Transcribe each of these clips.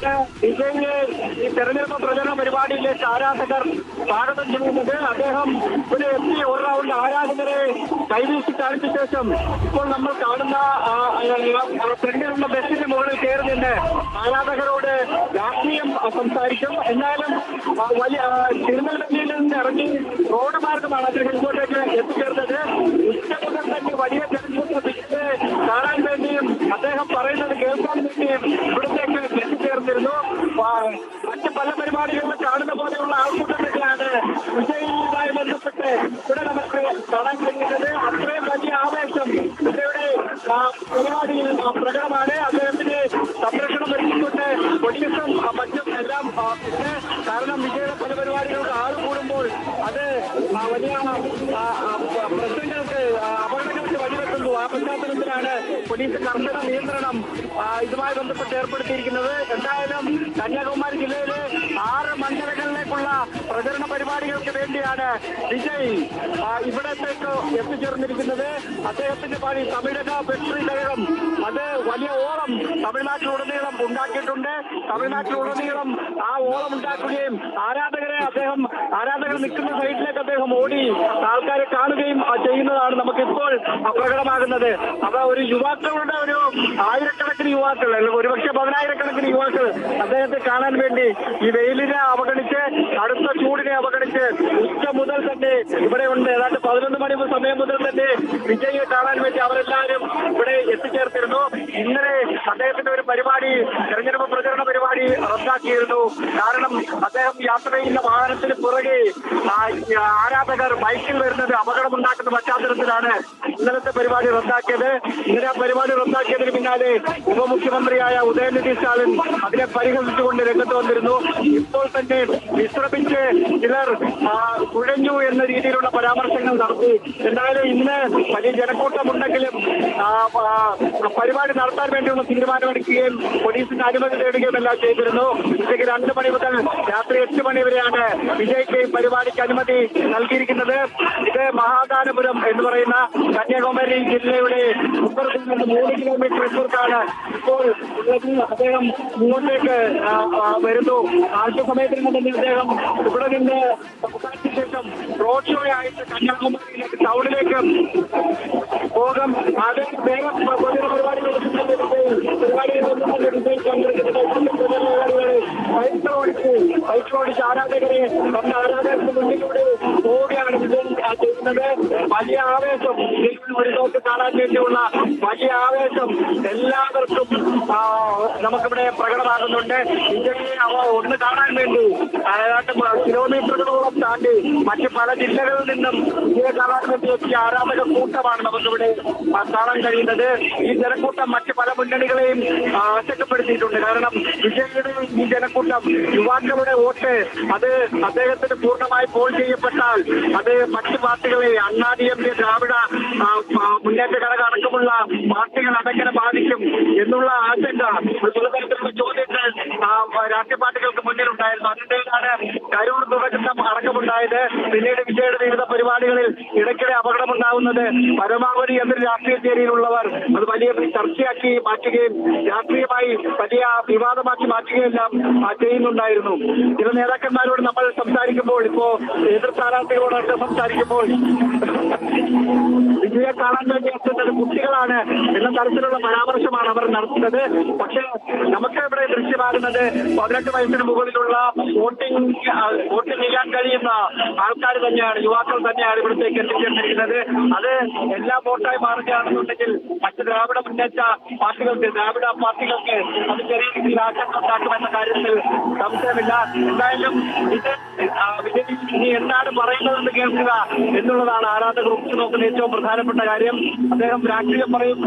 വിജയിയെ ഈ തെരഞ്ഞെടുപ്പ് പ്രചരണ പരിപാടിയിലേക്ക് ആരാധകർ സ്വാഗതം ചെയ്യുന്നത്. അദ്ദേഹം ഇവിടെ എത്തി ഒരു റൗണ്ട് ആരാധകരെ കൈവീശി കാണിച്ച ശേഷം ഇപ്പോൾ നമ്മൾ കാണുന്ന ഫ്രണ്ടിലുള്ള ബസ്സിന്റെ മുകളിൽ കയറി നിന്ന് ആരാധകരോട് രാഷ്ട്രീയം സംസാരിക്കും. എന്നാലും വലിയ തിരുനെൽവേലിയിൽ നിന്ന് ഇറങ്ങി റോഡ് മാർഗമാണ് അദ്ദേഹം ഇങ്ങോട്ടേക്ക് എത്തിച്ചേർന്നത്. ഉച്ചമുതൽ തന്നെ വലിയ ജനക്കൂട്ടം കാണാൻ വേണ്ടിയും അദ്ദേഹം പറയുന്നത് കേൾക്കാൻ വേണ്ടിയും ഇവിടത്തേക്ക് എത്തിച്ചേർന്നിരുന്നു. മറ്റ് പല പരിപാടികളിലും കാണുന്ന പോലെയുള്ള ആൾക്കൂട്ടത്തൊക്കെയാണ് വിജയിയുമായി ബന്ധപ്പെട്ട് ഇവിടെ നമുക്ക് കാണാൻ കഴിയുന്നത്. അത്രയും വലിയ ആവേശം വിജയുടെ പരിപാടിയിൽ പ്രകടമാണ്. അദ്ദേഹത്തിന് സംരക്ഷണം ഒരുക്കിക്കൊണ്ട് പോലീസും മറ്റും എല്ലാം പിന്നെ കാരണം വിജയുടെ പല പരിപാടികൾക്ക് ആൾ കൂടുമ്പോൾ അത് വലിയ പ്രശ്നങ്ങൾക്ക് അപകടങ്ങൾക്ക് വഴിവെക്കുന്നു. ആ പശ്ചാത്തലത്തിലാണ് പോലീസ് കർശന നിയന്ത്രണം ഇതുമായി ബന്ധപ്പെട്ട് ഏർപ്പെടുത്തിയിരിക്കുന്നത്. എന്തായാലും കന്യാകുമാരി ജില്ലയിലെ 6 മണ്ഡലങ്ങളിലേക്കുള്ള പ്രചരണ പരിപാടികൾക്ക് വേണ്ടിയാണ് വിജയ് ഇവിടത്തേക്ക് എത്തിച്ചേർന്നിരിക്കുന്നത്. അദ്ദേഹത്തിന്റെ പണി തമിഴക ഫാക്ടറി കഴകം അത് വലിയ ഓളം തമിഴ്നാട്ടിലുടനീളം ഉണ്ടാക്കിയിട്ടുണ്ട്. തമിഴ്നാട്ടിലുടനീളം ആ ഓളം ഉണ്ടാക്കുകയും ആരാധകർ നിൽക്കുന്ന സൈഡിലേക്ക് അദ്ദേഹം ഓടി ആൾക്കാരെ കാണുകയും ചെയ്യുന്നതാണ് നമുക്കിപ്പോൾ പ്രകടമാകുന്നത്. അപ്പൊ ഒരു യുവാക്കളുടെ ഒരു ആയിരക്കണക്കിന് യുവാക്കൾ അല്ലെങ്കിൽ ഒരുപക്ഷെ 10,000-കണക്കിന് യുവാക്കൾ അദ്ദേഹത്തെ കാണാൻ വേണ്ടി ഈ വെയിലിനെ അവഗണിച്ച് അടുത്ത ചൂടിനെ അവഗണിച്ച് ഉച്ച മുതൽ തന്നെ ഇവിടെ ഉണ്ട്. ഏതാണ്ട് 11 മണി സമയം മുതൽ തന്നെ വിജയിയെ കാണാൻ വേണ്ടി അവരെല്ലാവരും ഇവിടെ എത്തിച്ചേർത്തിരുന്നു. ഇന്നലെ അദ്ദേഹത്തിന്റെ ഒരു പരിപാടി തെരഞ്ഞെടുപ്പ് പ്രചരണ പരിപാടി റദ്ദാക്കിയിരുന്നു. കാരണം അദ്ദേഹം യാത്ര ചെയ്യുന്ന വാഹനത്തിന് പുറകെ ആരാധകർ ബൈക്കിൽ വരുന്നത് അപകടമുണ്ടാക്കുന്ന പശ്ചാത്തലത്തിലാണ് ഇന്നലത്തെ പരിപാടി റദ്ദാക്കിയത്. ഇന്നലെ ആ പരിപാടി റദ്ദാക്കിയതിന് പിന്നാലെ ഉപമുഖ്യമന്ത്രിയായ ഉദയനിധി സ്റ്റാലിൻ അതിനെ പരിഹസിച്ചുകൊണ്ട് രംഗത്ത് വന്നിരുന്നു. ഇപ്പോൾ തന്നെ വിശ്രമിച്ച് ചിലർ കുഴഞ്ഞു എന്ന രീതിയിലുള്ള പരാമർശങ്ങൾ നടത്തി. എന്തായാലും ഇന്ന് വലിയ ജനക്കൂട്ടമുണ്ടെങ്കിലും പരിപാടി നടത്താൻ വേണ്ടിയുള്ള തീരുമാനമെടുക്കുകയും പോലീസിന്റെ അനുമതി തേടുകയും എല്ലാം ചെയ്തിരുന്നു. ഉച്ചയ്ക്ക് 2 മണി മുതൽ രാത്രി 8 മണി വരെയാണ് വിജയ്ക്ക് പരിപാടിക്ക് അനുമതി നൽകിയിരിക്കുന്നത്. ഇത് മഹാദാനപുരം എന്ന് പറയുന്ന കന്യാകുമാരി ജില്ലയുടെ ഉപ്പുറത്തിൽ നിന്ന് 3 കിലോമീറ്റർ ഇപ്പുറത്താണ് ഇപ്പോൾ ഉള്ളത്. അദ്ദേഹം ഇങ്ങോട്ടേക്ക് വരുന്നു. ആദ്യസമയത്തിന് തന്നെ അദ്ദേഹം ഇവിടെ നിന്ന് സംസാരിച്ച ശേഷം റോഡ് ഷോ ആയിട്ട് കന്യാകുമാരിയിലേക്ക് ടൗണിലേക്ക് പോകും. അത് വേഗം പരിപാടികൾ ഓടിച്ച് ആരാധകരെ നമ്മുടെ ആരാധകർക്ക് മുന്നിലൂടെ പോവുകയാണ് വിജയ് ചെയ്യുന്നത്. വലിയ ആവേശം ഒരു നോക്ക് കാണാൻ വേണ്ടിയുള്ള വലിയ ആവേശം എല്ലാവർക്കും നമുക്കിവിടെ പ്രകടമാകുന്നുണ്ട്. വിജയെ ഒന്ന് കാണാൻ വേണ്ടി ഏതാണ്ട് കിലോമീറ്ററുകളോളം താണ്ടി മറ്റ് പല ജില്ലകളിൽ നിന്നും വിജയെ കാണാൻ വേണ്ടി എത്തിയ ആരാധക കൂട്ടമാണ് നമുക്കിവിടെ കാണാൻ കഴിയുന്നത്. ഈ ജനക്കൂട്ടം മറ്റ് പല മുന്നണികളെയും ആശങ്കപ്പെടുത്തിയിട്ടുണ്ട്. കാരണം വിജയുടെ ഈ ജനക്കൂട്ടം യുവാക്കളുടെ വോട്ട് അത് അദ്ദേഹത്തിന് പൂർണ്ണമായി പോൾ ചെയ്യപ്പെട്ടാൽ അത് മറ്റ് പാർട്ടികളെ അണ്ണാഡിഎംകെ ദ്രാവിഡ മുന്നേറ്റ ഘടകം അടക്കമുള്ള പാർട്ടികൾ അതെങ്ങനെ ബാധിക്കും എന്നുള്ള ആശങ്ക പലതരത്തിലുള്ള ചോദ്യങ്ങൾ രാഷ്ട്രീയ പാർട്ടികൾക്ക് മുന്നിലുണ്ടായിരുന്നു. അതിന്റെയാണ് കരൂർ ദുരന്തം അടക്കമുണ്ടായത്. പിന്നീട് വിജയുടെ വിവിധ പരിപാടികളിൽ ഇടയ്ക്കിടെ അപകടമുണ്ടാകുന്നത്. പരമാവധി എന്നൊരു രാഷ്ട്രീയ ചേരിയിലുള്ളവർ അത് വലിയ ചർച്ചയാക്കി മാറ്റുകയും രാഷ്ട്രീയമായി വലിയ വിവാദമാക്കി മാറ്റുകയെല്ലാം ചെയ്യുന്നുണ്ടായിരുന്നു. ചില നേതാക്കന്മാരോട് നമ്മൾ സംസാരിക്കുമ്പോൾ ഇപ്പോ എതിർ സ്ഥാനാർത്ഥികളോടൊക്കെ സംസാരിക്കുമ്പോൾ വിജയെ കാണാൻ വേണ്ടി എത്തുന്നത് കുട്ടികളാണ് എന്ന തരത്തിലുള്ള പരാമർശമാണ് അവർ നടത്തുന്നത്. പക്ഷേ നമുക്ക് ഇവിടെ ദൃശ്യമാകുന്നത് 18 വയസ്സിന് മുകളിലുള്ള വോട്ടിംഗ് ചെയ്യാൻ കഴിയുന്ന ആൾക്കാർ തന്നെയാണ്, യുവാക്കൾ തന്നെയാണ് ഇവിടത്തേക്ക് എത്തിച്ചേർന്നിരിക്കുന്നത്. അത് എല്ലാ വോട്ടായി മാറുകയാണെന്നുണ്ടെങ്കിൽ മറ്റ് ദ്രാവിഡ മുന്നേറ്റ പാർട്ടികൾക്ക് അത് ചെറിയ രീതിയിൽ ആശങ്ക ഉണ്ടാക്കുമെന്ന കാര്യത്തിൽ സംശയമില്ല. എന്തായാലും ഇത് വിജയ് ഇനി എന്താണ് പറയുന്നതെന്ന് കേൾക്കുക എന്നുള്ളതാണ് ആരാധകർ ഉറ്റുനോക്കുന്ന ഏറ്റവും പ്രധാനപ്പെട്ട കാര്യം. അദ്ദേഹം രാഷ്ട്രീയം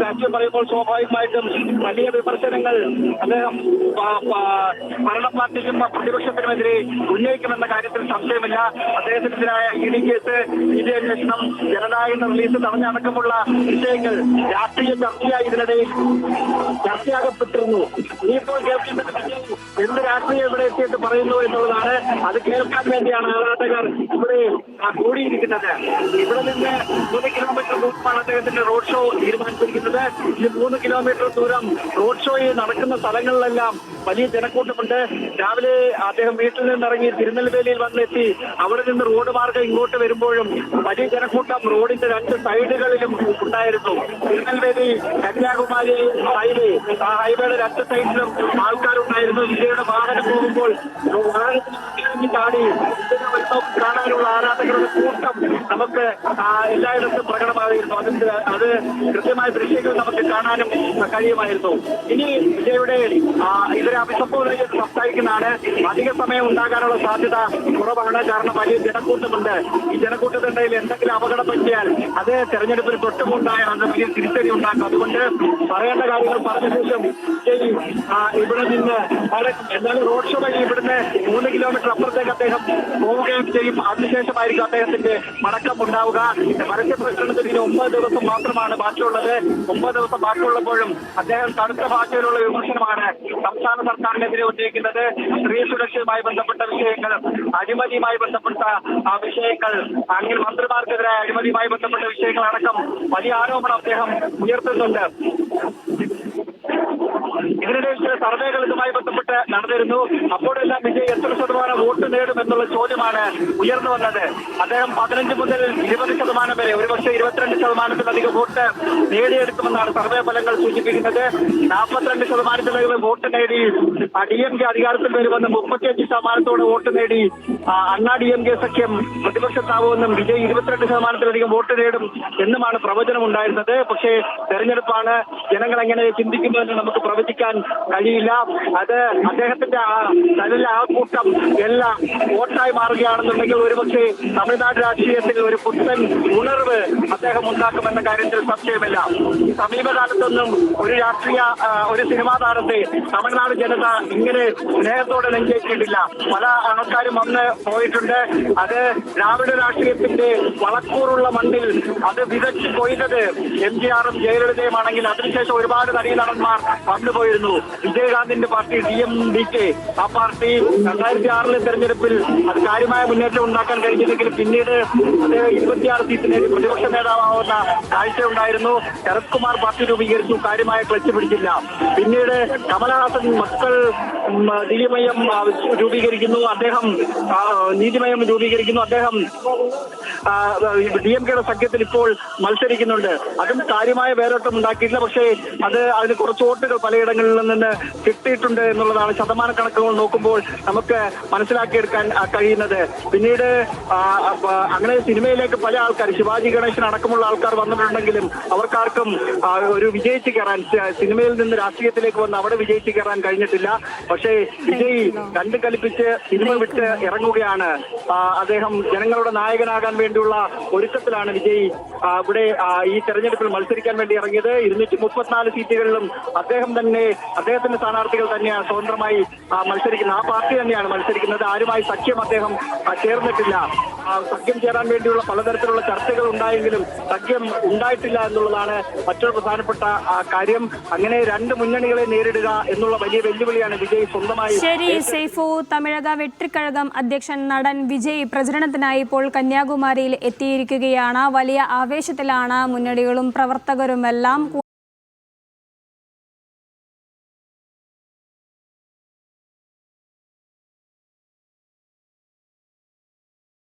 പറയുമ്പോൾ സ്വാഭാവികമായിട്ടും വലിയ വിമർശനങ്ങൾ അദ്ദേഹം ഭരണ പാർട്ടിക്കും പ്രതിപക്ഷത്തിനുമെതിരെ ഉന്നയിക്കുമെന്ന കാര്യത്തിൽ സംശയമില്ല. അദ്ദേഹത്തിനെതിരായ ഇഡി കേസ്, ഇഡി അന്വേഷണം, ജനനായക റിലീസ് തടഞ്ഞടക്കമുള്ള വിഷയങ്ങൾ രാഷ്ട്രീയ ഇതിനിടയിൽ ചർച്ചയാകപ്പെട്ടിരുന്നു. ഇനിയിപ്പോൾ കേൾക്കേണ്ടത് എന്ത് രാഷ്ട്രീയം ഇവിടെ എത്തിയിട്ട് പറയുന്നു എന്നുള്ളതാണ്. അത് കേൾക്കാൻ വേണ്ടിയാണ് ആരാധകർ ഇവിടെ കൂടിയിരിക്കുന്നത്. ഇവിടെ നിന്ന് 3 കിലോമീറ്റർ ദൂരമാണ് അദ്ദേഹത്തിന്റെ റോഡ് ഷോ തീരുമാനിച്ചിരിക്കുന്നത്. ഈ 3 കിലോമീറ്റർ ദൂരം റോഡ് ഷോയിൽ നടക്കുന്ന സ്ഥലങ്ങളിലെല്ലാം വലിയ ജനക്കൂട്ടമുണ്ട്. രാവിലെ അദ്ദേഹം വീട്ടിൽ നിന്നിറങ്ങി തിരുനെൽവേലിയിൽ വന്നെത്തി അവിടെ നിന്ന് റോഡ് മാർഗം ഇങ്ങോട്ട് വരുമ്പോഴും വലിയ ജനക്കൂട്ടം റോഡിന്റെ രണ്ട് സൈഡുകളിലും ഉണ്ടായിരുന്നു. തിരുനെൽവേലി കന്യാകുമാരി ഹൈവേ, ആ ഹൈവേയുടെ രണ്ട് സൈഡിലും ആൾക്കാരുണ്ടായിരുന്നു. വിജയുടെ വാഹനം പോകുമ്പോൾ വാഹനത്തിന് ചാടി കാണാനുള്ള ആരാധകരുടെ കൂട്ടം നമുക്ക് എല്ലായിടത്തും പ്രകടമായിരുന്നു. അത് കൃത്യമായ ദൃശ്യങ്ങൾ നമുക്ക് കാണാനും കഴിയുമായിരുന്നു. ഇനി വിജയുടെ ഇവരെ അഭിസംബോധന ചെയ്ത് സംസാരിക്കുന്നതാണ്. അധിക സമയം ഉണ്ടാകാനുള്ള സാധ്യത കുറവാണ്. കാരണം വലിയ ജനക്കൂട്ടമുണ്ട്. ഈ ജനക്കൂട്ടത്തിനിടയിൽ എന്തെങ്കിലും അപകടം പറ്റിയാൽ അത് തെരഞ്ഞെടുപ്പിന് തൊട്ടുമുണ്ടായ അത് വലിയ തിരിച്ചടി ഉണ്ടാക്കും. അതുകൊണ്ട് പറയേണ്ട കാര്യങ്ങൾ പറഞ്ഞ ശേഷം ഇവിടെ നിന്ന് എന്നാലും റോഡ് ഷോ വഴി ഇവിടുന്ന് 3 കിലോമീറ്റർ അപ്പുറത്തേക്ക് അദ്ദേഹം പോവുകയും ചെയ്യും. അതിനുശേഷമായിരിക്കും അദ്ദേഹത്തിന്റെ മടക്കം ഉണ്ടാവുക. പരസ്യ പ്രചരണത്തിന് 9 ദിവസം മാത്രമാണ് ബാക്കിയുള്ളത്. 9 ദിവസം ബാക്കിയുള്ളപ്പോഴും അദ്ദേഹം കടുത്ത ഭാഷയിലുള്ള വിമർശനമാണ് സംസ്ഥാന സർക്കാരിനെതിരെ ഉന്നയിക്കുന്നത്. സ്ത്രീ സുരക്ഷയുമായി ബന്ധപ്പെട്ട വിഷയങ്ങൾ, അഴിമതിയുമായി ബന്ധപ്പെട്ട വിഷയങ്ങൾ, അങ്ങനെ മന്ത്രിമാർക്കെതിരായ അഴിമതിയുമായി ബന്ധപ്പെട്ട വിഷയങ്ങളടക്കം വലിയ ആരോപണം അദ്ദേഹം ഉയർത്തുന്നുണ്ട്. ഇതിനിടെ ചില സർവേകൾ ഇതുമായി ബന്ധപ്പെട്ട് നടന്നിരുന്നു. അപ്പോഴെല്ലാം വിജയ് എത്ര ശതമാനം വോട്ട് നേടുമെന്നുള്ള ചോദ്യമാണ് ഉയർന്നു വന്നത്. അദ്ദേഹം 15 മുതൽ 20% വരെ, ഒരുപക്ഷെ 22%-ലധികം വോട്ട് നേടിയെടുക്കുമെന്നാണ് സർവേ ഫലങ്ങൾ സൂചിപ്പിക്കുന്നത്. 42%-ലധികം വോട്ട് നേടി DMK അധികാരത്തിൽ വരുമെന്നും 35% വോട്ട് നേടി അണ്ണാ DMK സഖ്യം പ്രതിപക്ഷത്താവുമെന്നും വിജയ് 22%-ലധികം വോട്ട് നേടും എന്നുമാണ് പ്രവചനം ഉണ്ടായിരുന്നത്. പക്ഷേ തെരഞ്ഞെടുപ്പാണ്, ജനങ്ങൾ എങ്ങനെ ചിന്തിക്കുന്നുവെന്ന് നമുക്ക് പ്രവചിക്കാൻ കഴിയില്ല. അത് അദ്ദേഹത്തിന്റെ തന്നിലെ ആൾക്കൂട്ടം എല്ലാം വോട്ടായി മാറുകയാണെന്നുണ്ടെങ്കിൽ ഒരുപക്ഷെ തമിഴ്നാട് രാഷ്ട്രീയത്തിൽ ഒരു പുത്തൻ ഉണർവ് അദ്ദേഹം ഉണ്ടാക്കുമെന്ന കാര്യത്തിൽ സംശയമില്ല. സമീപകാലത്തൊന്നും ഒരു സിനിമാ താരത്തെ തമിഴ്നാട് ജനത ഇങ്ങനെ സ്നേഹത്തോടെ നെഞ്ചേറ്റിട്ടില്ല. പല ആൾക്കാരും വന്ന് പോയിട്ടുണ്ട്. അത് ദ്രാവിഡ രാഷ്ട്രീയത്തിന്റെ വളക്കൂറുള്ള മണ്ണിൽ അത് വിതച്ച് കൊയ്തത് MGR-ഉം ജയലളിതയുമാണെങ്കിൽ അതിനുശേഷം ഒരുപാട് നടീനടന്മാർ വന്നുപോയിരുന്നു. വിജയകാന്തിന്റെ പാർട്ടി DMDK, ആ പാർട്ടി 2006-ലെ തെരഞ്ഞെടുപ്പിൽ അത് കാര്യമായ മുന്നേറ്റം ഉണ്ടാക്കാൻ കഴിഞ്ഞില്ലെങ്കിലും പിന്നീട് അദ്ദേഹം 26 സീറ്റ് നേടി പ്രതിപക്ഷ നേതാവാവുന്ന കാഴ്ചയുണ്ടായിരുന്നു. ശരത് കുമാർ പാർട്ടി രൂപീകരിച്ചു, കാര്യമായ ക്ലച്ച് പിടിച്ചില്ല. പിന്നീട് കമലഹാസൻ മക്കൾ നീതിമയം രൂപീകരിക്കുന്നു, അദ്ദേഹം നീതിമയം രൂപീകരിക്കുന്നു. അദ്ദേഹം DMK-യുടെ സഖ്യത്തിൽ ഇപ്പോൾ മത്സരിക്കുന്നുണ്ട്. അതും കാര്യമായ വേരോട്ടം ഉണ്ടാക്കിയിട്ടില്ല. പക്ഷേ അതിന് കുറച്ച് വോട്ടുകൾ പലയിടങ്ങളിൽ നിന്ന് കിട്ടിയിട്ടുണ്ട് എന്നുള്ളതാണ് ശതമാന കണക്കുകൾ നോക്കുമ്പോൾ നമുക്ക് മനസ്സിലാക്കിയെടുക്കാൻ കഴിയുന്നത്. പിന്നീട് അങ്ങനെ സിനിമയിലേക്ക് പല ആൾക്കാർ, ശിവാജി ഗണേശൻ അടക്കമുള്ള ആൾക്കാർ വന്നിട്ടുണ്ടെങ്കിലും അവർക്കാർക്കും ഒരു വിജയിച്ച് കയറാൻ, സിനിമയിൽ നിന്ന് രാഷ്ട്രീയത്തിലേക്ക് വന്ന് അവിടെ വിജയിച്ച് കയറാൻ കഴിഞ്ഞിട്ടില്ല. പക്ഷേ വിജയ് കണ്ടു കലിപ്പിച്ച് സിനിമ വിട്ട് ഇറങ്ങുകയാണ്. അദ്ദേഹം ജനങ്ങളുടെ നായകനാകാൻ വേണ്ടിയുള്ള ഒരുക്കത്തിലാണ് വിജയ് ഇവിടെ ഈ തെരഞ്ഞെടുപ്പിൽ മത്സരിക്കാൻ വേണ്ടി ഇറങ്ങിയത്. 234 സീറ്റുകളിലും അദ്ദേഹത്തിന്റെ സ്ഥാനാർത്ഥികൾ തന്നെയാണ് സ്വതന്ത്രമായി മത്സരിക്കുന്നത്. ആ പാർട്ടി തന്നെയാണ് മത്സരിക്കുന്നത്. ആരുമായി സഖ്യം അദ്ദേഹം ചേർന്നിട്ടില്ല. സഖ്യം ചേരാൻ വേണ്ടിയുള്ള പലതരത്തിലുള്ള ചർച്ചകൾ ഉണ്ടായെങ്കിലും സഖ്യം ഉണ്ടായിട്ടില്ല എന്നുള്ളതാണ് മറ്റൊരു പ്രധാനപ്പെട്ട കാര്യം. അങ്ങനെ രണ്ട് മുന്നണികളെ നേരിടുക എന്നുള്ള വലിയ വെല്ലുവിളിയാണ് വിജയ് സ്വന്തമായി. ശരി സൈഫു, തമിഴക വെട്രിക്കഴകം അധ്യക്ഷൻ നടൻ വിജയ് പ്രചരണത്തിനായി ഇപ്പോൾ കന്യാകുമാരിയിൽ എത്തിയിരിക്കുകയാണ്. വലിയ ആവേശത്തിലാണ് മുന്നണികളും പ്രവർത്തകരുമെല്ലാം.